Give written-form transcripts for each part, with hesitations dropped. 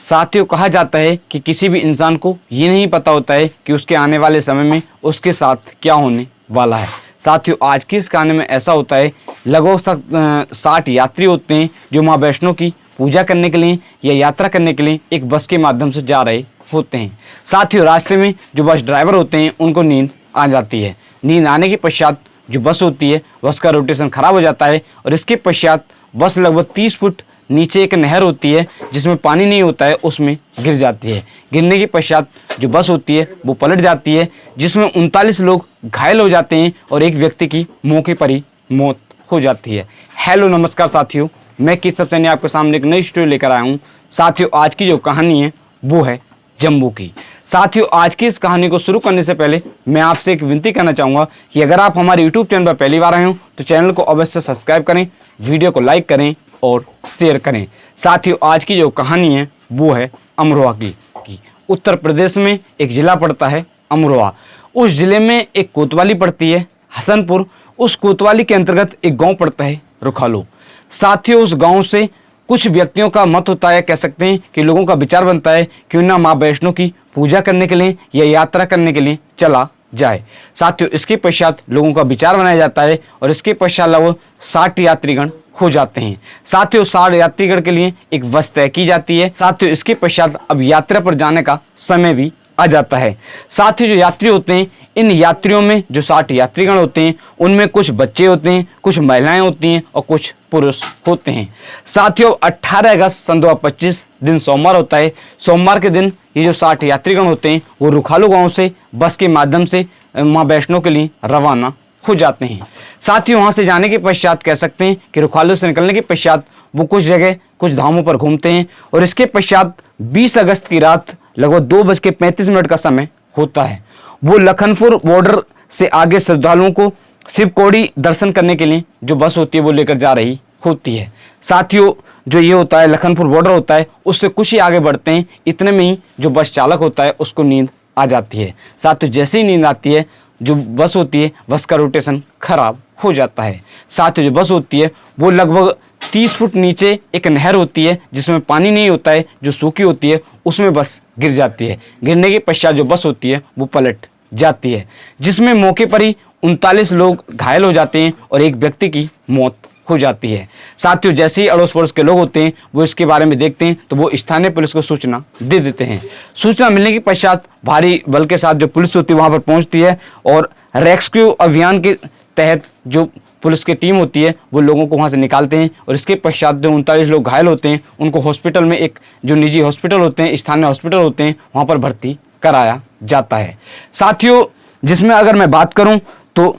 साथियों कहा जाता है कि किसी भी इंसान को ये नहीं पता होता है कि उसके आने वाले समय में उसके साथ क्या होने वाला है। साथियों आज की इस कहानी में ऐसा होता है, लगभग 60 यात्री होते हैं जो माँ वैष्णो की पूजा करने के लिए या यात्रा करने के लिए एक बस के माध्यम से जा रहे होते हैं। साथियों रास्ते में जो बस ड्राइवर होते हैं उनको नींद आ जाती है। नींद आने के पश्चात जो बस होती है बस का रोटेशन खराब हो जाता है और इसके पश्चात बस लगभग 30 फुट नीचे एक नहर होती है जिसमें पानी नहीं होता है, उसमें गिर जाती है। गिरने के पश्चात जो बस होती है वो पलट जाती है जिसमें 39 लोग घायल हो जाते हैं और एक व्यक्ति की मौके पर ही मौत हो जाती है। हेलो नमस्कार साथियों, मैं केशव सैनी आपके सामने एक नई स्टोरी लेकर आया हूँ। साथियों आज की जो कहानी है वो है जम्मू की। साथियों आज की इस कहानी को शुरू करने से पहले मैं आपसे एक विनती करना चाहूँगा कि अगर आप हमारे यूट्यूब चैनल पर पहली बार आए हो तो चैनल को अवश्य सब्सक्राइब करें, वीडियो को लाइक करें और शेयर करें। साथियों आज की जो कहानी है वो है अमरोहा की। उत्तर प्रदेश में एक ज़िला पड़ता है अमरोहा। उस ज़िले में एक कोतवाली पड़ती है हसनपुर। उस कोतवाली के अंतर्गत एक गांव पड़ता है रुखालो। साथियों उस गांव से कुछ व्यक्तियों का मत होता है, कह सकते हैं कि लोगों का विचार बनता है क्यों ना माँ वैष्णो की पूजा करने के लिए या यात्रा करने के लिए चला जाए। साथियों इसके पश्चात लोगों का विचार बनाया जाता है और इसके पश्चात लगभग 60 यात्रीगण हो जाते हैं। साथियों 60 यात्रीगण के लिए एक बस तय की जाती है। साथियों इसके पश्चात अब यात्रा पर जाने का समय भी आ जाता है। साथियों जो यात्री होते हैं, इन यात्रियों में जो 60 यात्रीगण होते हैं उनमें कुछ बच्चे होते हैं, कुछ महिलाएं होती हैं और कुछ पुरुष होते हैं। साथियों 18 अगस्त सन 2025 दिन सोमवार होता है। सोमवार के दिन ये जो 60 यात्रीगण होते हैं वो रुखालो गांव से बस के माध्यम से माँ वैष्णो के लिए रवाना हो जाते हैं। साथियों वहाँ से जाने के पश्चात कह सकते हैं कि रुखालो से निकलने के पश्चात वो कुछ जगह कुछ धामों पर घूमते हैं और इसके पश्चात 20 अगस्त की रात लगभग 2:35 का समय होता है। वो लखनपुर बॉर्डर से आगे श्रद्धालुओं को शिवकोड़ी दर्शन करने के लिए जो बस होती है वो लेकर जा रही होती है। साथियों जो ये होता है लखनपुर बॉर्डर होता है उससे कुछ ही आगे बढ़ते हैं, इतने में ही जो बस चालक होता है उसको नींद आ जाती है। साथियों जैसे ही नींद आती है जो बस होती है बस का रोटेशन खराब हो जाता है। साथियों जो बस होती है वो लगभग 30 फुट नीचे एक नहर होती है जिसमें पानी नहीं होता है, जो सूखी होती है उसमें बस गिर जाती है। गिरने के पश्चात जो बस होती है वो पलट जाती है जिसमें मौके पर ही 39 लोग घायल हो जाते हैं और एक व्यक्ति की मौत हो जाती है। साथियों जैसे ही अड़ोस पड़ोस के लोग होते हैं वो इसके बारे में देखते हैं तो वो स्थानीय पुलिस को सूचना दे देते हैं। सूचना मिलने के पश्चात भारी बल के साथ जो पुलिस होती है वहाँ पर पहुँचती है और रेस्क्यू अभियान के तहत जो पुलिस की टीम होती है वो लोगों को वहाँ से निकालते हैं और इसके पश्चात जो 39 लोग घायल होते हैं उनको हॉस्पिटल में, एक जो निजी हॉस्पिटल होते हैं, स्थानीय हॉस्पिटल होते हैं, वहाँ पर भर्ती कराया जाता है। साथियों जिसमें अगर मैं बात करूँ तो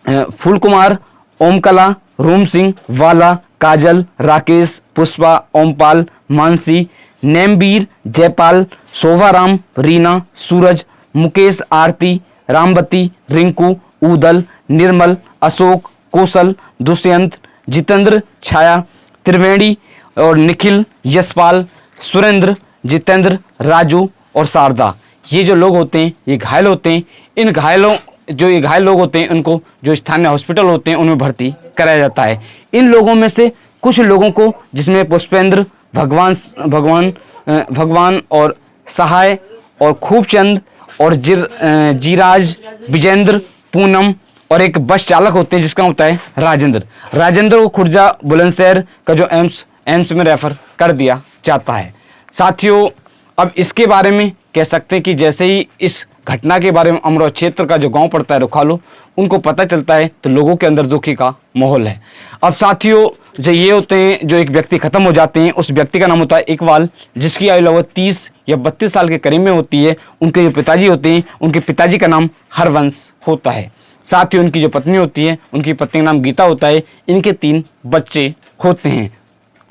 फूल कुमार, ओमकला, रूम सिंह, वाला, काजल, राकेश, पुष्पा, ओमपाल, मानसी, नेमबीर, जयपाल, शोभाराम, रीना, सूरज, मुकेश, आरती, रामवती, रिंकू, उदल, निर्मल, अशोक, कौशल, दुष्यंत, जितेंद्र, छाया, त्रिवेणी और निखिल, यशपाल, सुरेंद्र, जितेंद्र, राजू और शारदा, ये जो लोग होते हैं ये घायल होते हैं। इन घायलों जो ये घायल लोग होते हैं उनको जो स्थानीय हॉस्पिटल होते हैं उनमें भर्ती कराया जाता है। इन लोगों में से कुछ लोगों को, जिसमें पुष्पेंद्र, भगवान और सहाय और खूबचंद और जीराज, विजेंद्र, पूनम और एक बस चालक होते हैं जिसका होता है राजेंद्र को खुर्जा बुलंदशहर का जो एम्स में रेफर कर दिया जाता है। साथियों अब इसके बारे में कह सकते हैं कि जैसे ही इस घटना के बारे में अमरोहा क्षेत्र का जो गांव पड़ता है रुखालो उनको पता चलता है तो लोगों के अंदर दुखी का माहौल है। अब साथियों जो ये होते हैं, जो एक व्यक्ति खत्म हो जाते हैं, उस व्यक्ति का नाम होता है इकबाल, जिसकी आयु लगभग 30 या 32 साल के करीब में होती है। उनके जो पिताजी होते हैं उनके पिताजी का नाम हरवंश होता है। साथ ही उनकी जो पत्नी होती है उनकी पत्नी का नाम गीता होता है। इनके 3 बच्चे होते हैं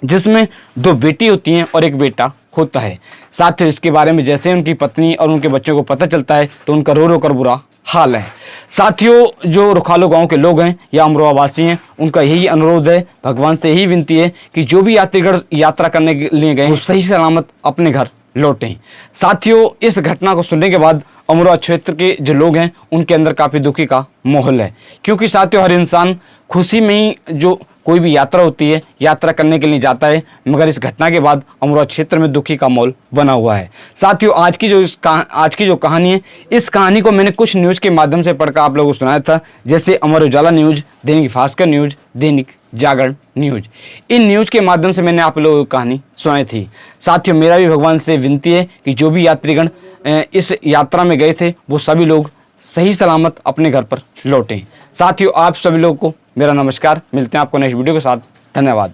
जिसमें 2 बेटी होती हैं और एक बेटा होता है। साथ ही इसके बारे में जैसे उनकी पत्नी और उनके बच्चों को पता चलता है तो उनका रो रो कर बुरा हाल है। साथियों जो रुखालो गांव के लोग हैं या अमरोहा वासी हैं उनका यही अनुरोध है, भगवान से यही विनती है कि जो भी यात्रीगण यात्रा करने के लिए गए वो सही सलामत अपने घर लौटें। साथियों इस घटना को सुनने के बाद अमरोहा क्षेत्र के जो लोग हैं उनके अंदर काफ़ी दुखी का माहौल है, क्योंकि साथियों हर इंसान खुशी में ही जो कोई भी यात्रा होती है, यात्रा करने के लिए जाता है, मगर इस घटना के बाद अमरोहा क्षेत्र में दुखी का माहौल बना हुआ है। साथियों, आज की जो कहानी है, इस कहानी को मैंने कुछ न्यूज़ के माध्यम से पढ़कर आप लोगों को सुनाया था, जैसे Amar Ujala news, Dainik Bhaskar news, Dainik Jagran news. In news के माध्यम से मैंने आप लोगों को कहानी सुनाई थी। साथियों, मेरा भी भगवान से विनती है कि जो भी यात्रीगण इस यात्रा में गए थे वो सभी लोग सही सलामत अपने घर पर लौटें। साथियों, आप सभी लोगों को मेरा नमस्कार। मिलते हैं आपको नेक्स्ट वीडियो के साथ। धन्यवाद।